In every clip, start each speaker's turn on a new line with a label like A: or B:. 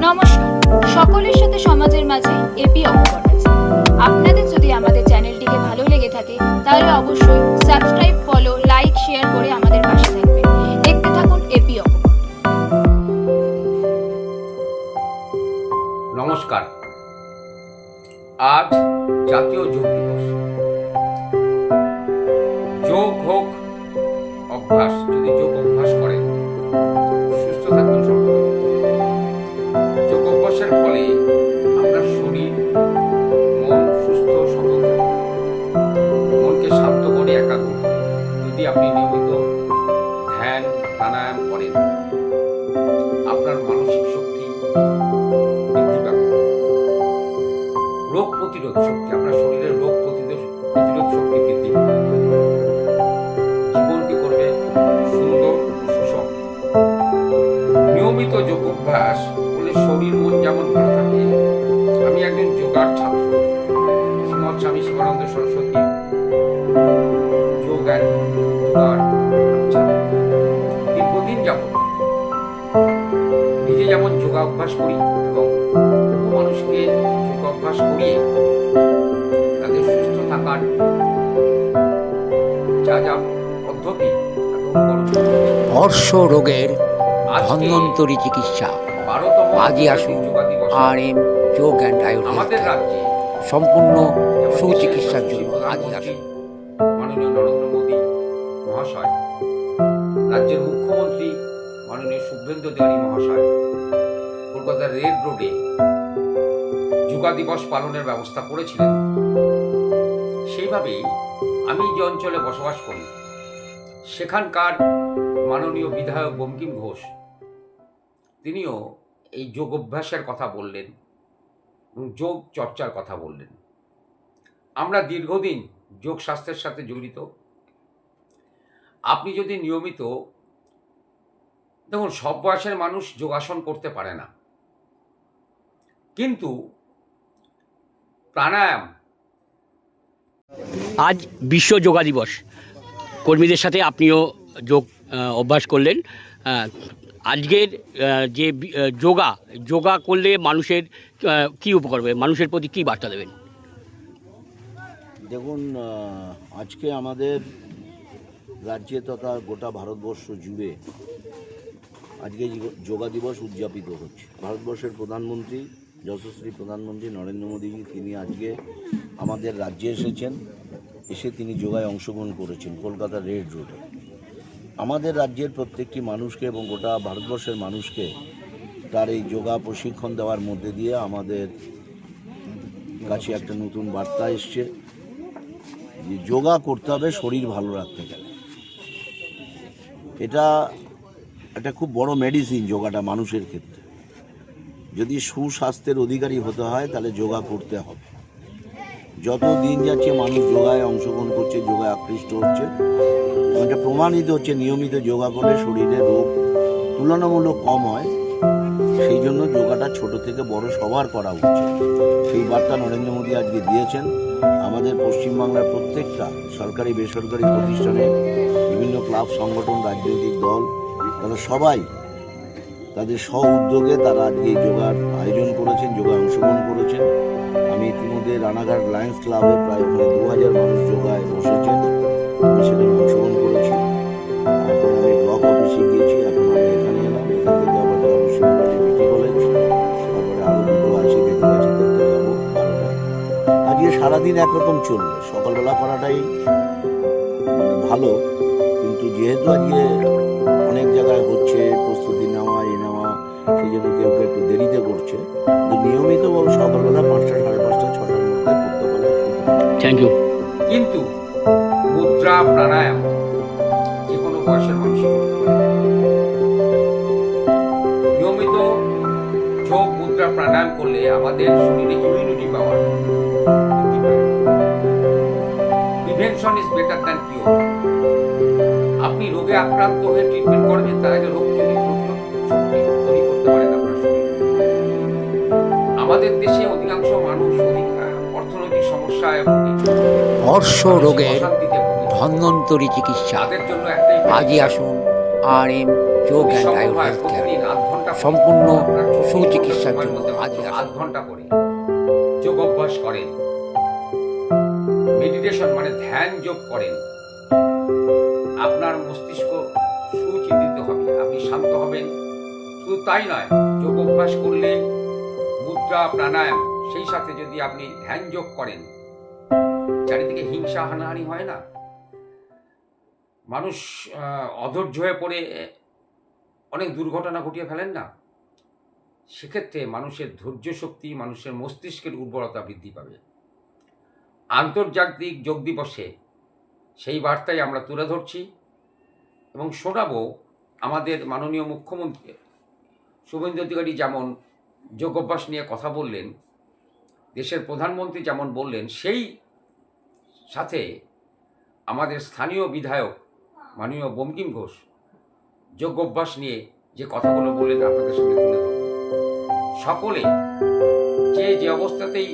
A: নমস্কার, সকলের সাথে সমাজের মাঝে এপি অপকর আছে। আপনাদের যদি আমাদের চ্যানেলটিকে ভালো লেগে থাকে তাহলে অবশ্যই সাবস্ক্রাইব, ফলো, লাইক, শেয়ার করে আমাদের পাশে থাকবেন। দেখতে থাকুন এপি অপকর।
B: নমস্কার, আজ জাতীয় যোগ দিবস। যোগ হোক অভ্যাস, যদি যোগ অভ্যাস করেন সুস্থ থাকবেন সর্বদা। যোগ অভ্যাসের ফলে আপনার শরীর মন সুস্থ সবল থাকে। মনকে শান্ত করে একাগ্র করে যদি আপনি নিয়মিত ধ্যান প্রাণায়াম করেন, আপনার মানসিক শক্তি বৃদ্ধি পাবে। রোগ প্রতিরোধ শক্তি, আপনার শরীরের রোগ প্রতিরোধ শক্তি বৃদ্ধি পাবে। জীবনকে করবে সুন্দর ও সুষম। নিয়মিত যোগ অভ্যাস করলে শরীর মন যেমন ভালো থাকে। আমি একজন যোগার ছাত্র, শ্রীমৎ স্বামী শিবানন্দ সরস্বতী যোগ অ্যান্ড যোগার ছাত্র। দীর্ঘদিন যাবত নিজে যেমন যোগা অভ্যাস করি এবং বহু মানুষকে যোগ অভ্যাস করিয়ে তাদের সুস্থ থাকার যা যা পদ্ধতি
C: অর্শ রোগের ধন্বন্তরী চিকিৎসা। আজই আসুন RM যোগ অ্যান্ড আয়ুর্বেদ।
B: আমাদের রাজ্যে
C: সম্পূর্ণ সুচিকিৎসার জন্য আজই আসুন।
B: মাননীয় নরেন্দ্র মোদী মহাশয়, রাজ্যের মুখ্যমন্ত্রী মাননীয় শুভেন্দু অধিকারী মহাশয় কলকাতার রেড রোডে যোগা দিবস পালনের ব্যবস্থা করেছিলেন। সেইভাবেই আমি যে অঞ্চলে বসবাস করি সেখানকার মাননীয় বিধায়ক বঙ্কিম ঘোষ তিনিও এই যোগ অভ্যাসের কথা বললেন, যোগ চর্চার কথা বললেন। আমরা দীর্ঘদিন যোগ স্বাস্থ্যের সাথে জড়িত। আপনি যদি নিয়মিত, দেখুন সব বয়সের মানুষ যোগাসন করতে পারে না, কিন্তু প্রাণায়াম।
D: আজ বিশ্ব যোগা দিবস, কর্মীদের সাথে আপনিও যোগ অভ্যাস করলেন। আজকের যে যোগা করলে মানুষের কি উপকার হবে, মানুষের প্রতি কি বার্তা দেবেন?
E: দেখুন, আজকে আমাদের রাজ্যে তথা গোটা ভারতবর্ষ জুড়ে আজকে যোগা দিবস উদযাপিত হচ্ছে। ভারতবর্ষের প্রধানমন্ত্রী, যশস্বী প্রধানমন্ত্রী নরেন্দ্র মোদীজি, তিনি আজকে আমাদের রাজ্যে এসেছেন। এসে তিনি যোগায় অংশগ্রহণ করেছেন কলকাতার রেড রোডে। আমাদের রাজ্যের প্রত্যেকটি মানুষকে এবং গোটা ভারতবর্ষের মানুষকে তার এই যোগা প্রশিক্ষণ দেওয়ার মধ্যে দিয়ে আমাদের কাছে একটা নতুন বার্তা এসছে যে যোগা করতে হবে শরীর ভালো রাখতে গেলে। এটা একটা খুব বড় মেডিসিন যোগাটা মানুষের ক্ষেত্রে। যদি সুস্বাস্থ্যের অধিকারী হতে হয় তাহলে যোগা করতে হবে। যত দিন যাচ্ছে মানুষ যোগায় অংশগ্রহণ করছে, যোগায় আকৃষ্ট হচ্ছে। এটা প্রমাণিত হচ্ছে নিয়মিত যোগা করলে শরীরে রোগ তুলনামূলক কম হয়। সেই জন্য যোগাটা ছোট থেকে বড় সবার করা উচিত। সেই বার্তা নরেন্দ্র মোদী আজকে দিয়েছেন। আমাদের পশ্চিমবাংলার প্রত্যেকটা সরকারি বেসরকারি প্রতিষ্ঠানে, বিভিন্ন ক্লাব সংগঠন, রাজনৈতিক দল, তারা সবাই তাদের স্ব উদ্যোগে তারা আজকে এই যোগার আয়োজন করেছেন, যোগায় অংশগ্রহণ করেছেন। আমি ইতিমধ্যে রানাঘাট লায়ন্স ক্লাবে প্রায় ওখানে 2000 মানুষ যোগায় বসেছেন, আমি সেখানে অংশগ্রহণ করেছি। এখন আমি ব্লক অফিসে গিয়েছি, এখন আমি এখানে এলাম। এখান থেকে আবার যাবো শিমলাটি বিটি কলেজ, তারপরে আরও দুটো আছে, দেখতে পাচ্ছি একটা যাবো 12টায়। আজকে সারাদিন একরকম চলবে। সকালবেলা করাটাই ভালো, কিন্তু যেহেতু আজকে অনেক জায়গায় হচ্ছে প্রস্তুতি নেওয়া, সেই জন্য কেউ কেউ একটু দেরিতে করছে। নিয়মিত সকালবেলা 5টা, 5:30, 6টার মধ্যে করতে পারলে।
D: Thank you.
B: কিন্তু মুদ্রা প্রাণায়াম যে কোনো বয়সের মানুষই করতে পারে। নিয়মিত যোগ মুদ্রা প্রাণায়াম করলে আমাদের শরীরে ইমিউনিটি পাওয়ার বৃদ্ধি পায়। Prevention is better than cure. আপনি রোগে আক্রান্ত হয়ে ট্রিটমেন্ট করবেন, তার আগে রোগ যদি প্রতিরোধ শক্তি তৈরি করতে পারেন আপনার শরীর। আমাদের দেশে অধিকাংশ মানুষ অর্থনৈতিক সমস্যায় ভোগে,
C: অর্শ রোগের ধন্বন্তরী চিকিৎসা।
B: তাদের জন্য একটাই
C: আজই আসুন RM যোগ অ্যান্ড আয়ুর হেলথ কেয়ার।
B: প্রতিদিন আধ ঘন্টা
C: সম্পূর্ণ
B: আপনার 24
C: সুচিকিৎসার
B: ঘন্টার
C: জন্য
B: মধ্যে
C: আজই
B: মাত্র
C: আসুন।
B: আধ ঘন্টা করে যোগ অভ্যাস করেন, মেডিটেশন মানে ধ্যান যোগ করেন, আপনার মস্তিষ্ক সুচিন্তিত হবে, আপনি শান্ত হবেন। শুধু তাই নয়, যোগ অভ্যাস করলে মুদ্রা প্রাণায়াম, সেই সাথে যদি আপনি ধ্যান যোগ করেন, চারিদিকে হিংসা হানাহানি হয় না, মানুষ অধৈর্য হয়ে পড়ে অনেক দুর্ঘটনা ঘটিয়ে ফেলেন না, সেক্ষেত্রে মানুষের ধৈর্য শক্তি, মানুষের মস্তিষ্কের উর্বরতা বৃদ্ধি পাবে। আন্তর্জাতিক যোগ দিবসে সেই বার্তাই আমরা তুলে ধরছি এবং শোনাবো আমাদের মাননীয় মুখ্যমন্ত্রী শুভেন্দু অধিকারী যেমন যোগ অভ্যাস নিয়ে কথা বললেন, দেশের প্রধানমন্ত্রী যেমন বললেন, সেই সাথে আমাদের স্থানীয় বিধায়ক মাননীয় বঙ্কিম ঘোষ যোগ অভ্যাস নিয়ে যে কথাগুলো বললেন আপনাদের সামনে তুলে ধরব। সকলে যে অবস্থাতেই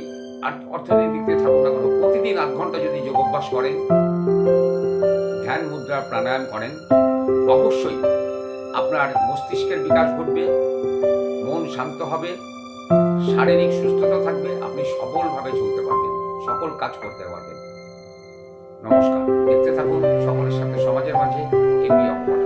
B: অর্থনৈতিক দিক থেকে থাকুন না কেন, প্রতিদিন আধ ঘন্টা যদি যোগ অভ্যাস করেন, ধ্যান মুদ্রা প্রাণায়াম করেন, অবশ্যই আপনার মস্তিষ্কের বিকাশ ঘটবে, মন শান্ত হবে, শারীরিক সুস্থতা থাকবে, আপনি সবলভাবে চলতে পারবেন, সকল কাজ করতে পারবেন। নমস্কার, দেখতে থাকুন সকলের সাথে সমাজের মাঝে এপি অপরাধ।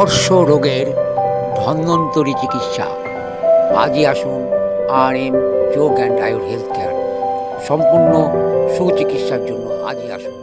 C: অর্শ রোগের ধন্বন্তরী চিকিৎসা। আজই আসুন RM যোগ অ্যান্ড আয়ুর হেলথ কেয়ার। সম্পূর্ণ সুচিকিৎসার জন্য আজই আসুন।